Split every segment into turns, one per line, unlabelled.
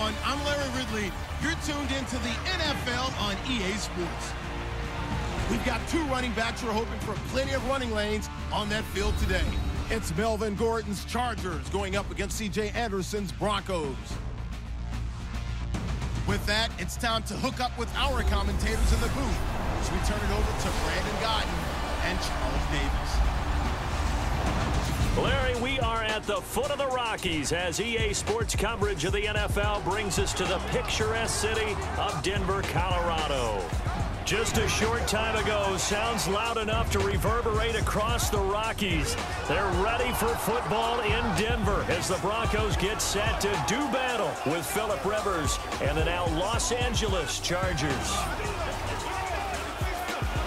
everyone. I'm Larry Ridley. You're tuned into the NFL on EA Sports. We've got two running backs who are hoping for plenty of running lanes on that field today. It's Melvin Gordon's Chargers going up against C.J. Anderson's Broncos. With that, it's time to hook up with our commentators in the booth. So we turn it over to Brandon Gaudin and Charles Davis.
Larry, we are at the foot of the Rockies as EA Sports coverage of the NFL brings us to the picturesque city of Denver, Colorado. Just a short time ago, sounds loud enough to reverberate across the Rockies. They're ready for football in Denver as the Broncos get set to do battle with Phillip Rivers and the now Los Angeles Chargers.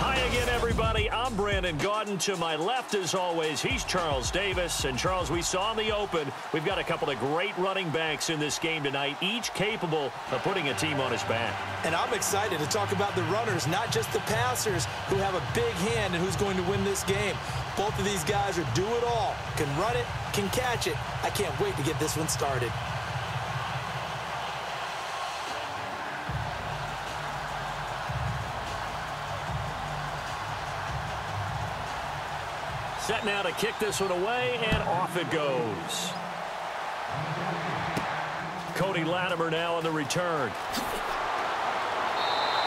Hi again, everybody. I'm Brandon Gaudin. To my left, as always, he's Charles Davis. And, Charles, we saw in the open, we've got a couple of great running backs in this game tonight, each capable of putting a team on his back.
And I'm excited to talk about the runners, not just the passers, who have a big hand and who's going to win this game. Both of these guys are do it all. Can run it, can catch it. I can't wait to get this one started.
Set now to kick this one away, and off it goes. Cody Latimer now on the return.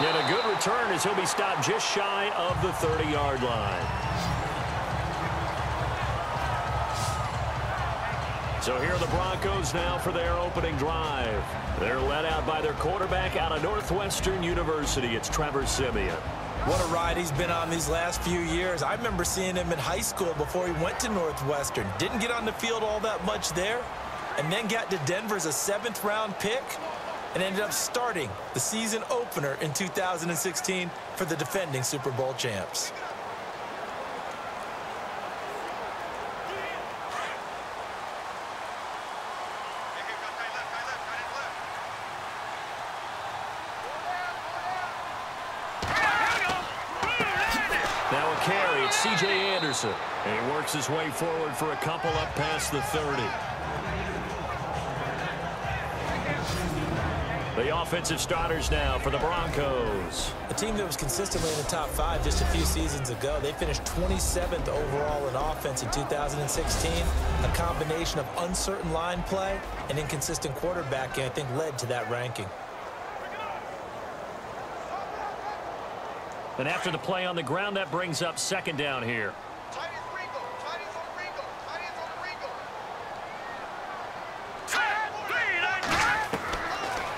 And a good return as he'll be stopped just shy of the 30-yard line. So here are the Broncos now for their opening drive. They're led out by their quarterback out of Northwestern University. It's Trevor Siemian.
What a ride he's been on these last few years. I remember seeing him in high school before he went to Northwestern. Didn't get on the field all that much there, and then got to Denver as a 7th-round pick and ended up starting the season opener in 2016 for the defending Super Bowl champs.
Carry, it's C.J. Anderson. And he works his way forward for a couple up past the 30. The offensive starters now for the Broncos.
A team that was consistently in the top 5 just a few seasons ago. They finished 27th overall in offense in 2016. A combination of uncertain line play and inconsistent quarterbacking, I think, led to that ranking.
And after the play on the ground, that brings up second down here.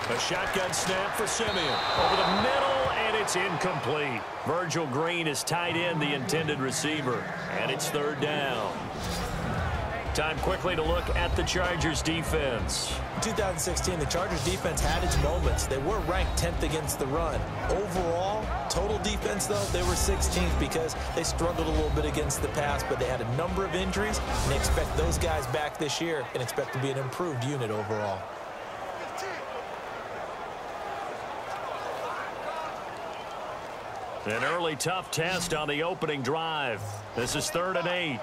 A shotgun snap for Siemian. Over the middle, and it's incomplete. Virgil Green is tied in the intended receiver. And it's third down. Time quickly to look at the Chargers defense.
In 2016, the Chargers defense had its moments. They were ranked 10th against the run. Overall, total defense, though, they were 16th because they struggled a little bit against the pass, but they had a number of injuries, and they expect those guys back this year and expect to be an improved unit overall.
An early tough test on the opening drive. This is 3rd and 8.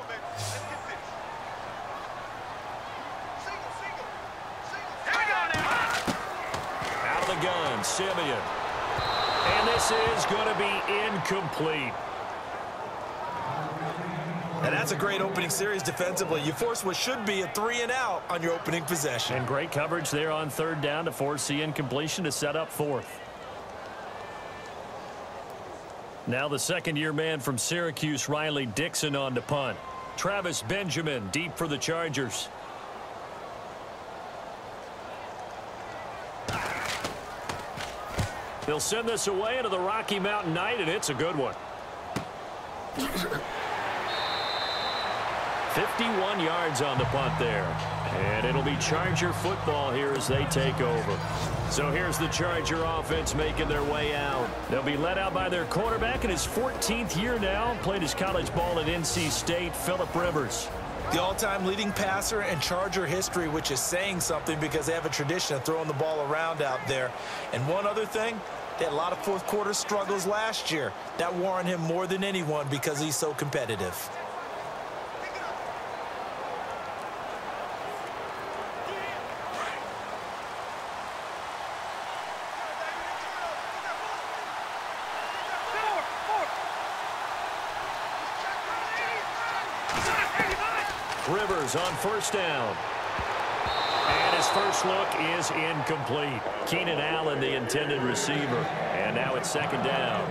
Out of the gun, Siemian. And this is going to be incomplete.
And that's a great opening series defensively. You force what should be a 3-and-out on your opening possession.
And great coverage there on 3rd down to force the incompletion to set up 4th. Now the second-year man from Syracuse, Riley Dixon, on to punt. Travis Benjamin deep for the Chargers. They'll send this away into the Rocky Mountain Night, and it's a good one. 51 yards on the punt there. And it'll be Charger football here as they take over. So here's the Charger offense making their way out. They'll be led out by their quarterback in his 14th year now. Played his college ball at NC State, Phillip Rivers.
The all-time leading passer in Charger history, which is saying something because they have a tradition of throwing the ball around out there. And one other thing, they had a lot of fourth-quarter struggles last year. That wore on him more than anyone because he's so competitive.
Rivers on first down. And his first look is incomplete. Keenan Allen, the intended receiver. And now it's second down.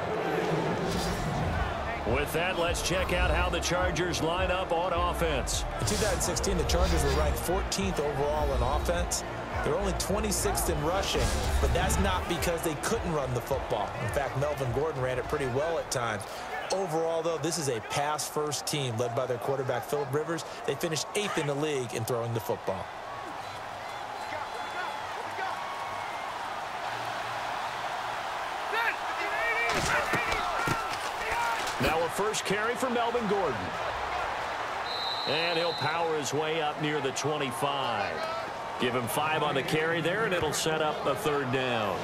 With that, let's check out how the Chargers line up on offense.
In 2016, the Chargers were ranked 14th overall in offense. They're only 26th in rushing, but that's not because they couldn't run the football. In fact, Melvin Gordon ran it pretty well at times. Overall, though, this is a pass-first team led by their quarterback, Phillip Rivers. They finished 8th in the league in throwing the football.
Now a first carry for Melvin Gordon. And he'll power his way up near the 25. Give him 5 on the carry there, and it'll set up a third down.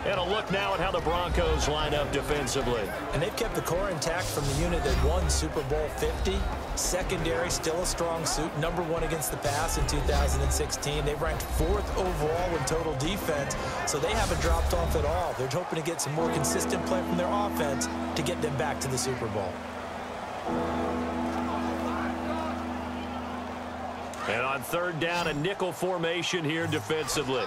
And a look now at how the Broncos line up defensively.
And they've kept the core intact from the unit that won Super Bowl 50. Secondary, still a strong suit. Number 1 against the pass in 2016. They ranked 4th overall in total defense, so they haven't dropped off at all. They're hoping to get some more consistent play from their offense to get them back to the Super Bowl.
And on third down, a nickel formation here defensively.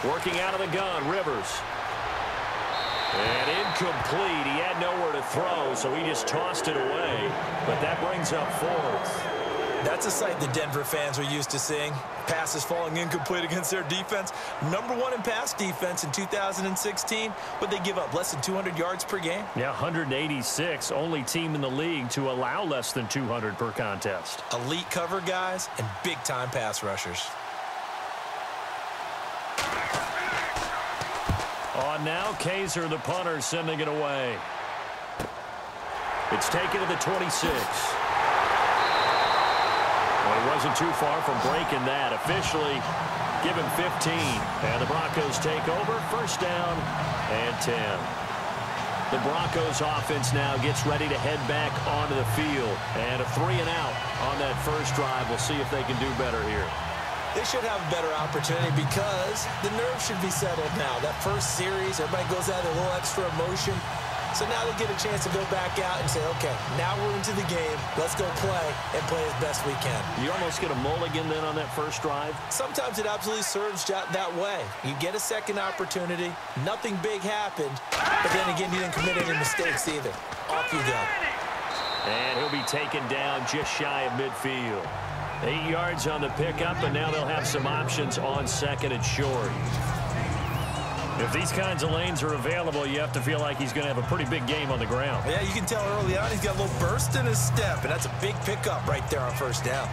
Working out of the gun, Rivers. And incomplete. He had nowhere to throw, so he just tossed it away. But that brings up 4th.
That's a sight the Denver fans are used to seeing. Passes falling incomplete against their defense. Number 1 in pass defense in 2016, but they give up less than 200 yards per game.
Yeah, 186. Only team in the league to allow less than 200 per contest.
Elite cover guys and big-time pass rushers.
On now, Kaiser, the punter, sending it away. It's taken to the 26. Well, he wasn't too far from breaking that. Officially, give him 15. And the Broncos take over. First down and 10. The Broncos offense now gets ready to head back onto the field. And a 3 and out on that first drive. We'll see if they can do better here.
They should have a better opportunity because the nerves should be settled now. That first series, everybody goes out with a little extra emotion. So now they get a chance to go back out and say, okay, now we're into the game. Let's go play and play as best we can.
You almost get a mulligan then on that first drive?
Sometimes it absolutely serves that way. You get a second opportunity. Nothing big happened. But then again, you didn't commit any mistakes either. Off you go.
And he'll be taken down just shy of midfield. 8 yards on the pickup, and now they'll have some options on second and short. If these kinds of lanes are available, you have to feel like he's going to have a pretty big game on the ground.
Yeah, you can tell early on he's got a little burst in his step, and that's a big pickup right there on first down.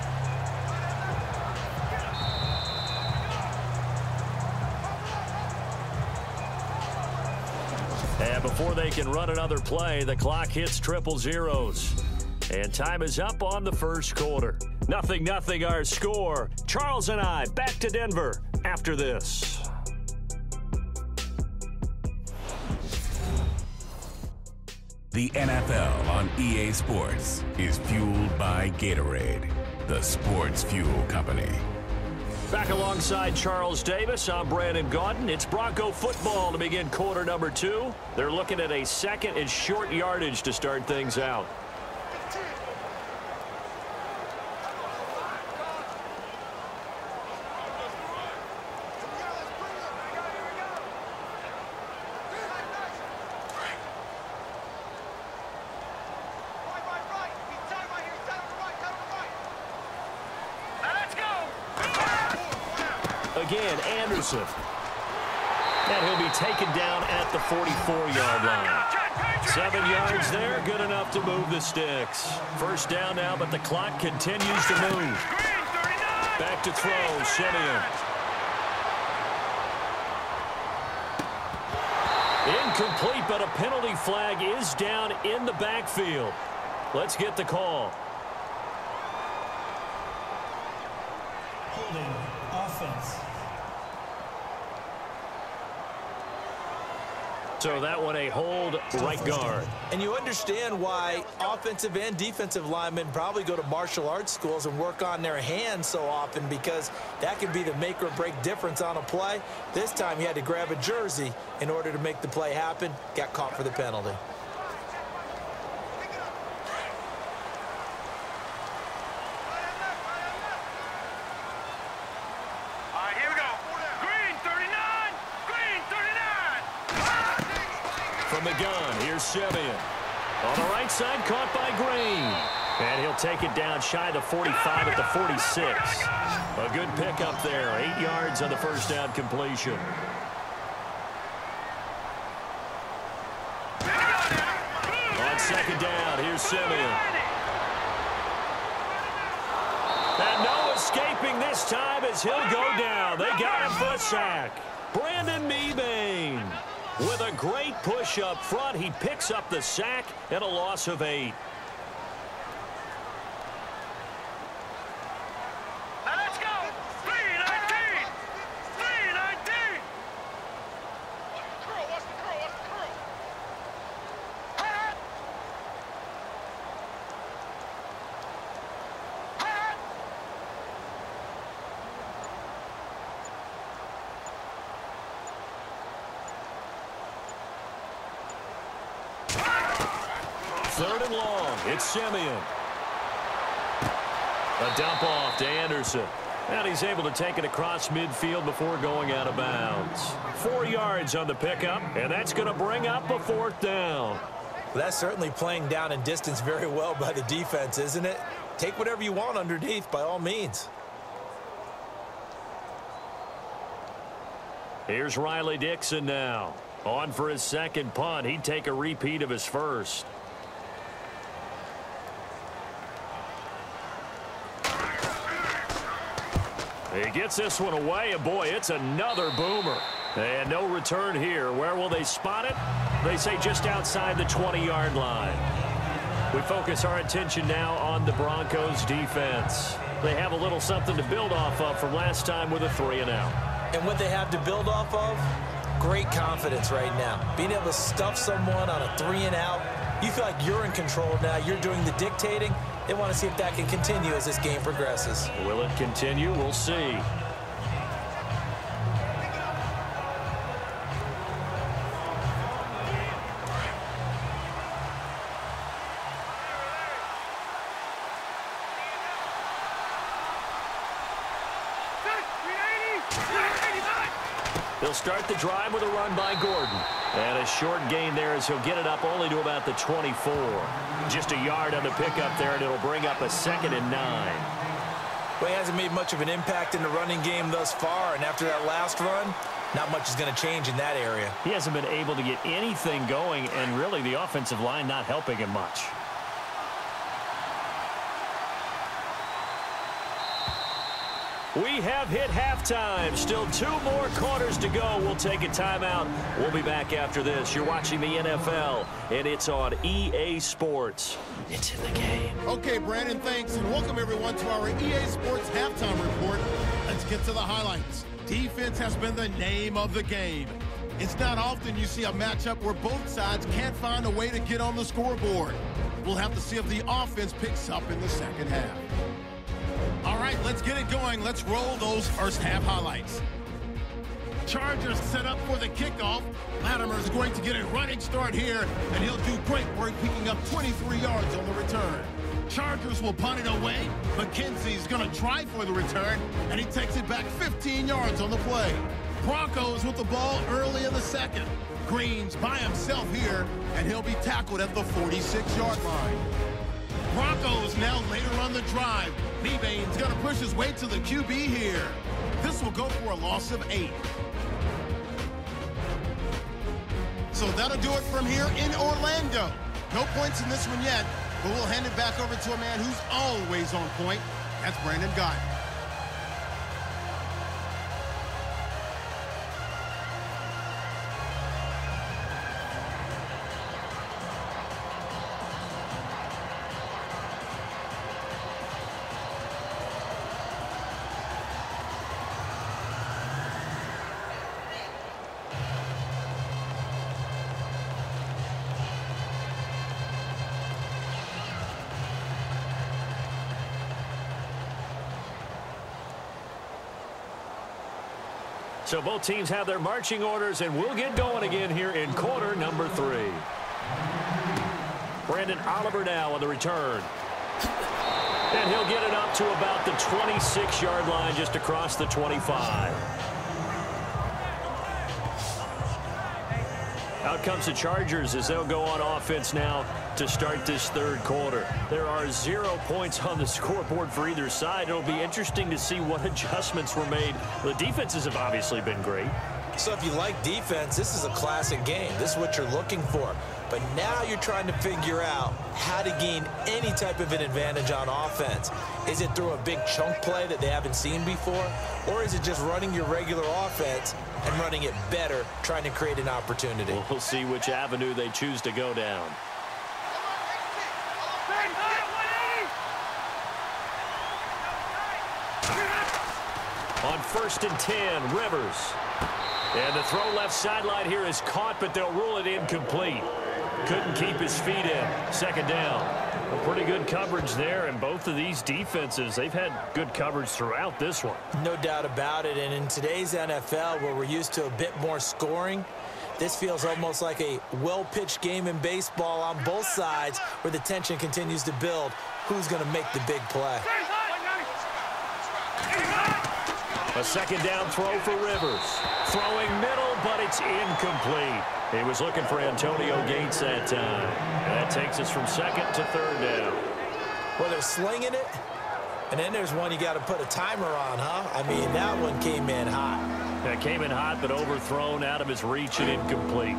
And before they can run another play, the clock hits triple zeros. And time is up on the first quarter. 0-0 our score. Charles and I back to Denver after this.
The NFL on EA Sports is fueled by Gatorade, the sports fuel company.
Back alongside Charles Davis, I'm Brandon Gaudin. It's Bronco football to begin quarter number 2. They're looking at a second and short yardage to start things out. Again, Anderson. And he'll be taken down at the 44-yard line. 7 yards there, good enough to move the sticks. First down now, but the clock continues to move. Back to throw, Simeon. Incomplete, but a penalty flag is down in the backfield. Let's get the call.
Holding offense.
So that one a hold right guard.
And you understand why offensive and defensive linemen probably go to martial arts schools and work on their hands so often, because that can be the make or break difference on a play. This time he had to grab a jersey in order to make the play happen. Got caught for the penalty.
From the gun, here's Simeon. On the right side, caught by Green. And he'll take it down shy of the 45 at the 46. A good pickup there. 8 yards on the first down completion. On second down, here's Simeon. And no escaping this time as he'll go down. They got him for a sack. Brandon Mebane. With a great push up front, he picks up the sack and a loss of 8.
Now let's go. 3-19. 3-19. Watch the curl.
Third and long. It's Simeon. A dump off to Anderson. And he's able to take it across midfield before going out of bounds. 4 yards on the pickup, and that's going to bring up a fourth down.
Well, that's certainly playing down in distance very well by the defense, isn't it? Take whatever you want underneath, by all means.
Here's Riley Dixon now. On for his second punt. He'd take a repeat of his first. He gets this one away, and boy, it's another boomer. And no return here. Where will they spot it? They say just outside the 20-yard line. We focus our attention now on the Broncos defense. They have a little something to build off of from last time with a 3-and-out.
And what they have to build off of? Great confidence right now. Being able to stuff someone on a 3-and-out. You feel like you're in control now. You're doing the dictating. They want to see if that can continue as this game progresses.
Will it continue? We'll see. He'll start the drive with a run by Gordon. And a short gain there as he'll get it up only to about the 24. Just a yard on the pickup there, and it'll bring up a 2nd and 9.
Well, he hasn't made much of an impact in the running game thus far, and after that last run, not much is going to change in that area.
He hasn't been able to get anything going, and really the offensive line not helping him much. We have hit halftime. Still 2 more quarters to go. We'll take a timeout. We'll be back after this. You're watching the NFL, and it's on EA Sports. It's in the game.
Okay, Brandon, thanks, and welcome everyone to our EA Sports halftime report. Let's get to the highlights. Defense has been the name of the game. It's not often you see a matchup where both sides can't find a way to get on the scoreboard. We'll have to see if the offense picks up in the second half. All right, let's get it going. Let's roll those first half highlights. Chargers set up for the kickoff. Latimer's going to get a running start here, and he'll do great work picking up 23 yards on the return. Chargers will punt it away. McKenzie's going to try for the return, and he takes it back 15 yards on the play. Broncos with the ball early in the second. Green's by himself here, and he'll be tackled at the 46-yard line. Broncos now later on the drive. Mebane's going to push his way to the QB here. This will go for a loss of 8. So that'll do it from here in Orlando. No points in this one yet, but we'll hand it back over to a man who's always on point. That's Brandon Gott.
So both teams have their marching orders, and we'll get going again here in quarter number 3. Brandon Oliver now on the return. And he'll get it up to about the 26-yard line, just across the 25. Out comes the Chargers as they'll go on offense now to start this third quarter. There are 0 points on the scoreboard for either side. It'll be interesting to see what adjustments were made. The defenses have obviously been great.
So if you like defense, this is a classic game. This is what you're looking for. But now you're trying to figure out how to gain any type of an advantage on offense. Is it through a big chunk play that they haven't seen before? Or is it just running your regular offense and running it better, trying to create an opportunity?
We'll see which avenue they choose to go down. On 1st and 10, Rivers. And the throw left sideline here is caught, but they'll rule it incomplete. Couldn't keep his feet in. 2nd down. A pretty good coverage there, and both of these defenses, they've had good coverage throughout this one.
No doubt about it, and in today's NFL, where we're used to a bit more scoring, this feels almost like a well-pitched game in baseball on both sides, where the tension continues to build. Who's going to make the big play?
A 2nd down throw for Rivers. Throwing middle, but it's incomplete. He was looking for Antonio Gates that time. And that takes us from 2nd to 3rd down.
Well, they're slinging it, and then there's one you got to put a timer on, huh? I mean, that one came in hot.
That came in hot, but overthrown, out of his reach and incomplete.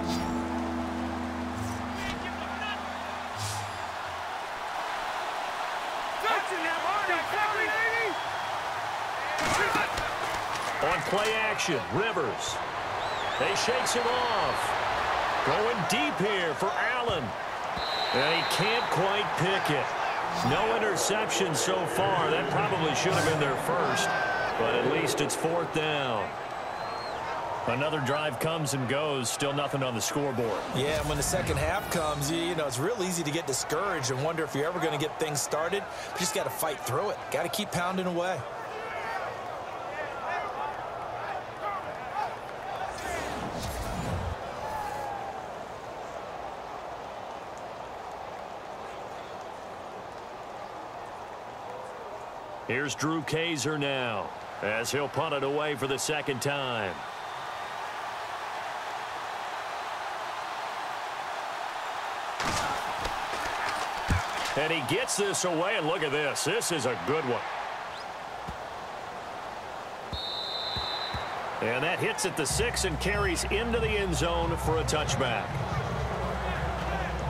On play action, Rivers. He shakes him off. Going deep here for Allen. And he can't quite pick it. No interception so far. That probably should have been their first. But at least it's 4th down. Another drive comes and goes. Still nothing on the scoreboard.
Yeah, and when the second half comes, you know, it's real easy to get discouraged and wonder if you're ever going to get things started. You just got to fight through it. Got to keep pounding away.
Here's Drew Kaiser now, as he'll punt it away for the 2nd time. And he gets this away, and look at this. This is a good one. And that hits at the 6 and carries into the end zone for a touchback.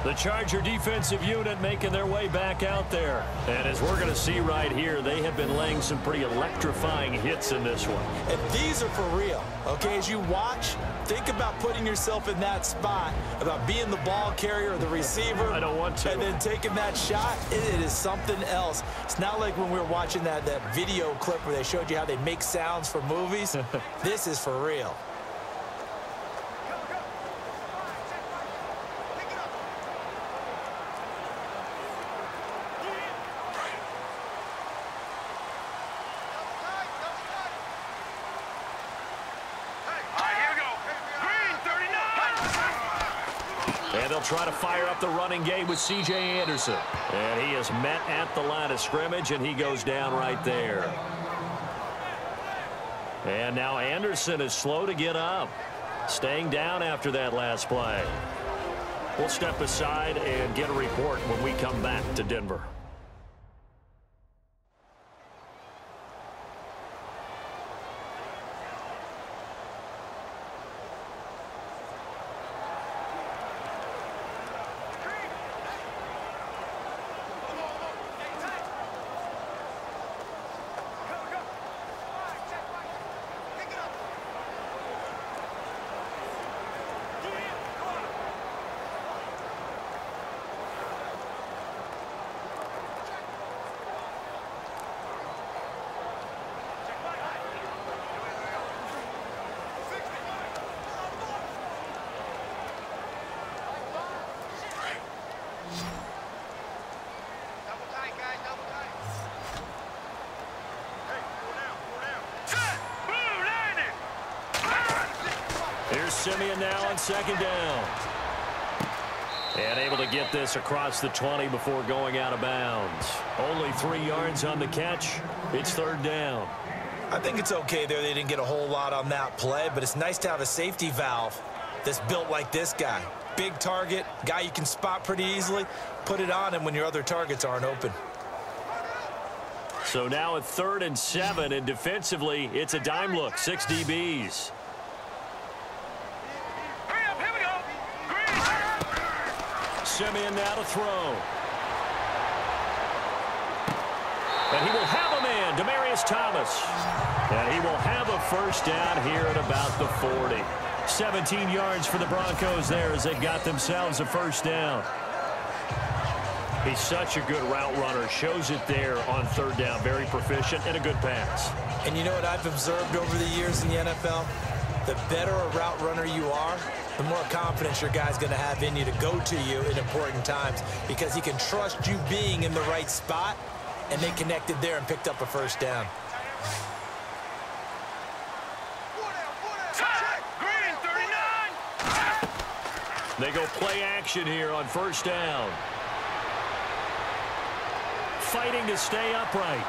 The Charger defensive unit making their way back out there. And as we're going to see right here, they have been laying some pretty electrifying hits in this one.
And these are for real, okay? As you watch, think about putting yourself in that spot, about being the ball carrier or the receiver.
I don't want to.
And then taking that shot, it is something else. It's not like when we were watching that video clip where they showed you how they make sounds for movies. This is for real.
And they'll try to fire up the running game with C.J. Anderson. And he is met at the line of scrimmage, and he goes down right there. And now Anderson is slow to get up, staying down after that last play. We'll step aside and get a report when we come back to Denver. Simeon now on second down. And able to get this across the 20 before going out of bounds. Only 3 yards on the catch. It's third down.
I think it's okay there. They didn't get a whole lot on that play, but it's nice to have a safety valve that's built like this guy. Big target, guy you can spot pretty easily. Put it on him when your other targets aren't open.
So now at 3rd and 7, and defensively, it's a dime look, 6 DBs. Simeon now to throw. And he will have a man, Demaryius Thomas. And he will have a first down here at about the 40. 17 yards for the Broncos there as they got themselves a first down. He's such a good route runner. Shows it there on 3rd down. Very proficient and a good pass.
And you know what I've observed over the years in the NFL? The better a route runner you are, the more confidence your guy's going to have in you to go to you in important times because he can trust you being in the right spot, and they connected there and picked up a first down.
They go play action here on first down. Fighting to stay upright.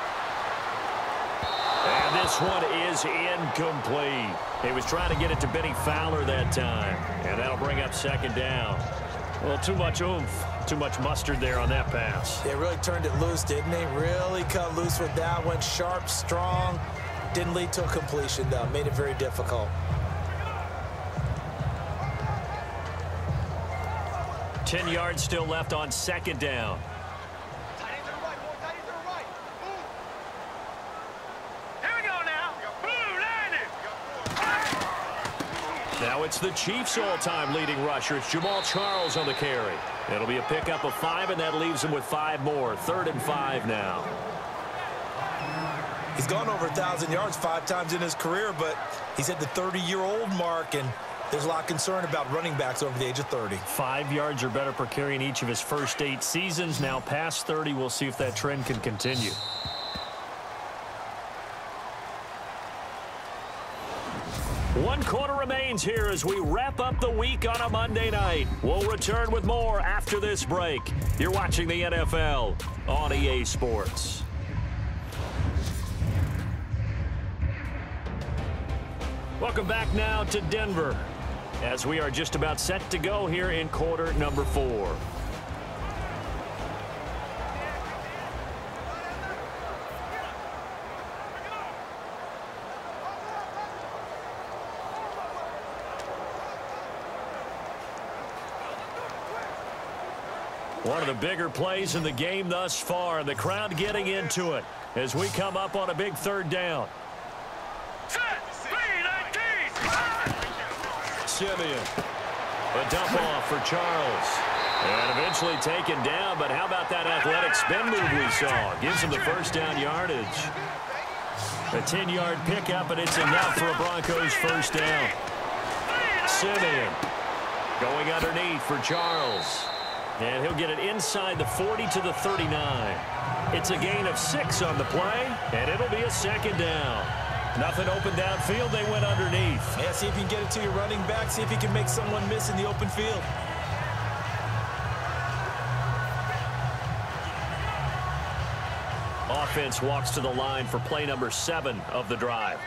And this one is incomplete. He was trying to get it to Benny Fowler that time. And that'll bring up second down. Well, too much oomph, too much mustard there on that pass.
They really turned it loose, didn't they? Really cut loose with that one. Sharp, strong. Didn't lead to a completion, though. Made it very difficult.
10 yards still left on second down. Now it's the Chiefs' all-time leading rusher. It's Jamal Charles on the carry. It'll be a pickup of 5, and that leaves him with 5 more. 3rd and 5 now.
He's gone over 1,000 yards 5 times in his career, but he's at the 30-year-old mark, and there's a lot of concern about running backs over the age of 30.
5 yards or better per carry in each of his first 8 seasons. Now past 30, we'll see if that trend can continue. One quarter remains here as we wrap up the week on a Monday night. We'll return with more after this break. You're watching the NFL on EA Sports. Welcome back now to Denver as we are just about set to go here in quarter number 4. One of the bigger plays in the game thus far. The crowd getting into it as we come up on a big 3rd down. Simeon. A dump off for Charles. And eventually taken down, but how about that athletic spin move we saw? Gives him the first down yardage. A 10-yard pickup, and it's enough for a Broncos first down. Simeon going underneath for Charles. And he'll get it inside the 40 to the 39. It's a gain of 6 on the play, and it'll be a second down. Nothing open downfield. They went underneath.
Yeah, see if you can get it to your running back. See if you can make someone miss in the open field.
Offense walks to the line for play number 7 of the drive.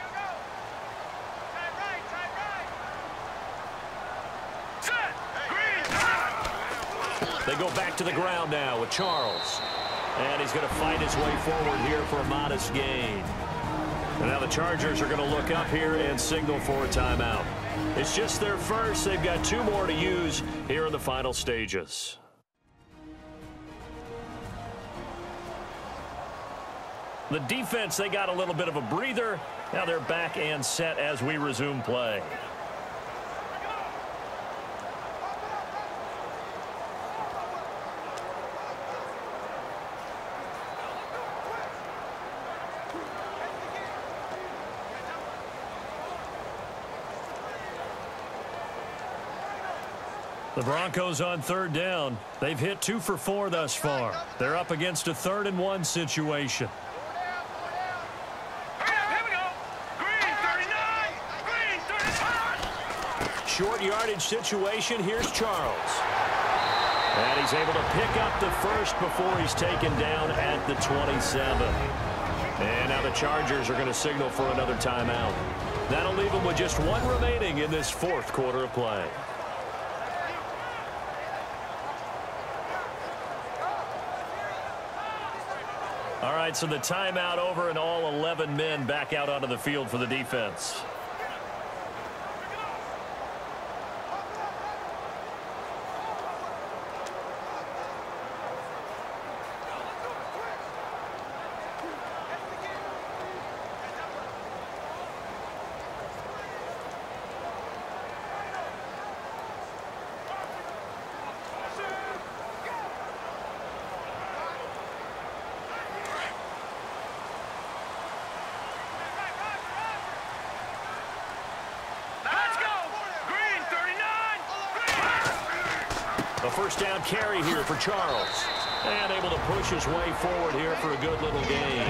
They go back to the ground now with Charles. And he's going to fight his way forward here for a modest gain. And now the Chargers are going to look up here and signal for a timeout. It's just their first. They've got 2 more to use here in the final stages. The defense, they got a little bit of a breather. Now they're back and set as we resume play. The Broncos on 3rd down. They've hit 2 for 4 thus far. They're up against a 3rd and 1 situation. short yardage situation. Here's Charles. And he's able to pick up the first before he's taken down at the 27. And now the Chargers are going to signal for another timeout. That'll leave them with just one remaining in this fourth quarter of play. All right, so the timeout over and all 11 men back out onto the field for the defense. First down carry here for Charles. And able to push his way forward here for a good little gain.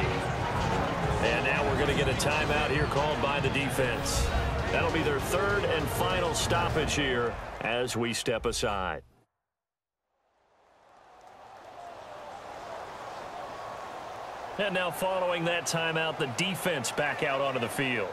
And now we're going to get a timeout here called by the defense. That'll be their third and final stoppage here as we step aside. And now following that timeout, the defense back out onto the field.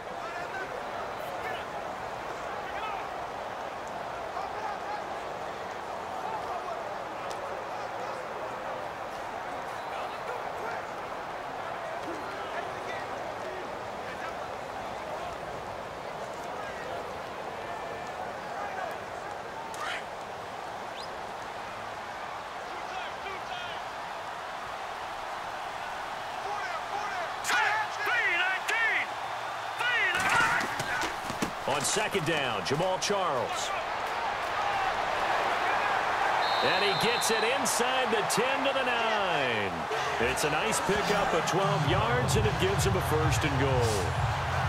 On second down, Jamal Charles. And he gets it inside the 10 to the 9. It's a nice pickup of 12 yards, and it gives him a first and goal.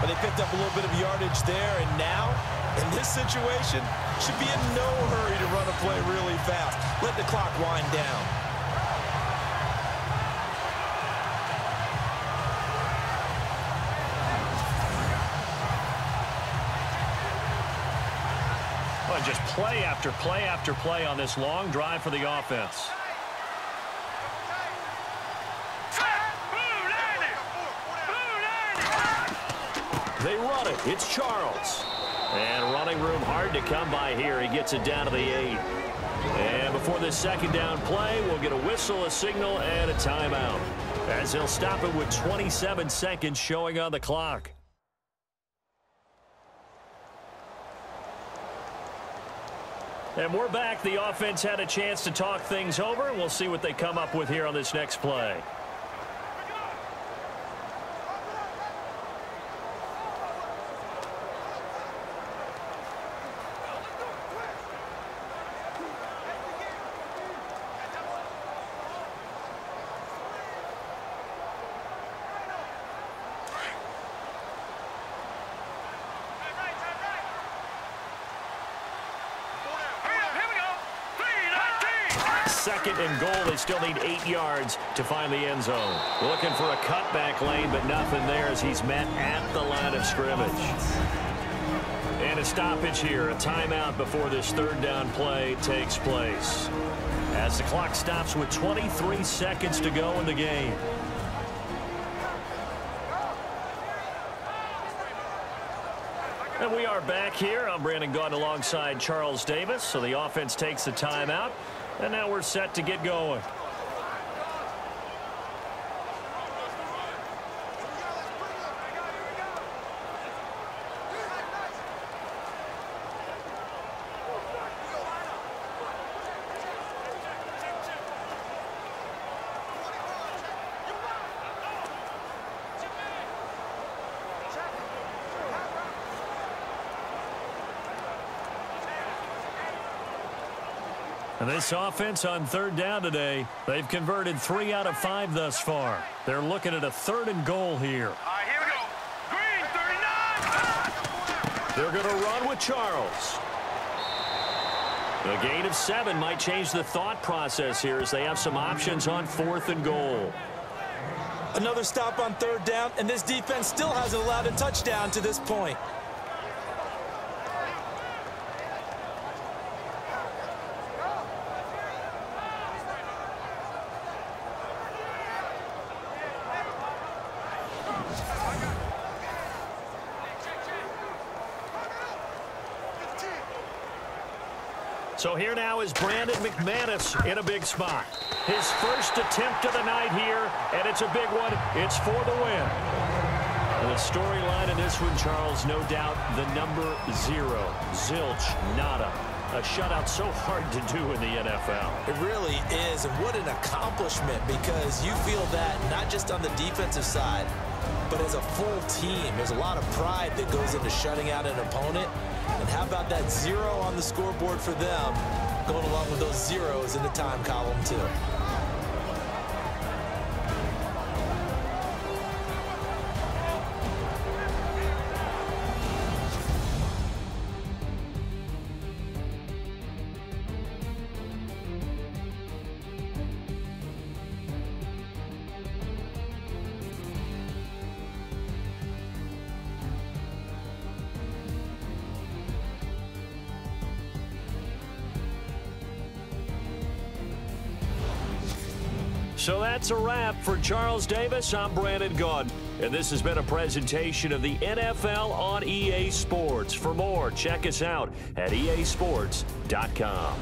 But they picked up a little bit of yardage there, and now, in this situation, should be in no hurry to run a play really fast. Let the clock wind down.
Just play after play after play on this long drive for the offense. They run it. It's Charles. And running room hard to come by here. He gets it down to the 8. And before this second down play, we'll get a whistle, a signal, and a timeout, as they'll stop it with 27 seconds showing on the clock. And we're back. The offense had a chance to talk things over. We'll see what they come up with here on this next play. Second and goal. They still need 8 yards to find the end zone. Looking for a cutback lane, but nothing there as he's met at the line of scrimmage. And a stoppage here, a timeout before this third down play takes place, as the clock stops with 23 seconds to go in the game. And we are back here. I'm Brandon Gaunt alongside Charles Davis. So the offense takes a timeout. And now we're set to get going. And this offense on third down today, they've converted 3 out of 5 thus far. They're looking at a third and goal here.
All right, here we go. Green, 39.
They're going to run with Charles. A gain of 7 might change the thought process here as they have some options on 4th and goal.
Another stop on third down, and this defense still hasn't allowed a touchdown to this point.
So here now is Brandon McManus in a big spot. His first attempt of the night here, and it's a big one. It's for the win. And the storyline in this one, Charles, no doubt the number 0. Zilch, nada. A shutout so hard to do in the NFL.
It really is, and what an accomplishment, because you feel that not just on the defensive side, but as a full team. There's a lot of pride that goes into shutting out an opponent. And how about that 0 on the scoreboard for them, going along with those zeros in the time column, too.
So that's a wrap for Charles Davis. I'm Brandon Gaudin, and this has been a presentation of the NFL on EA Sports. For more, check us out at easports.com.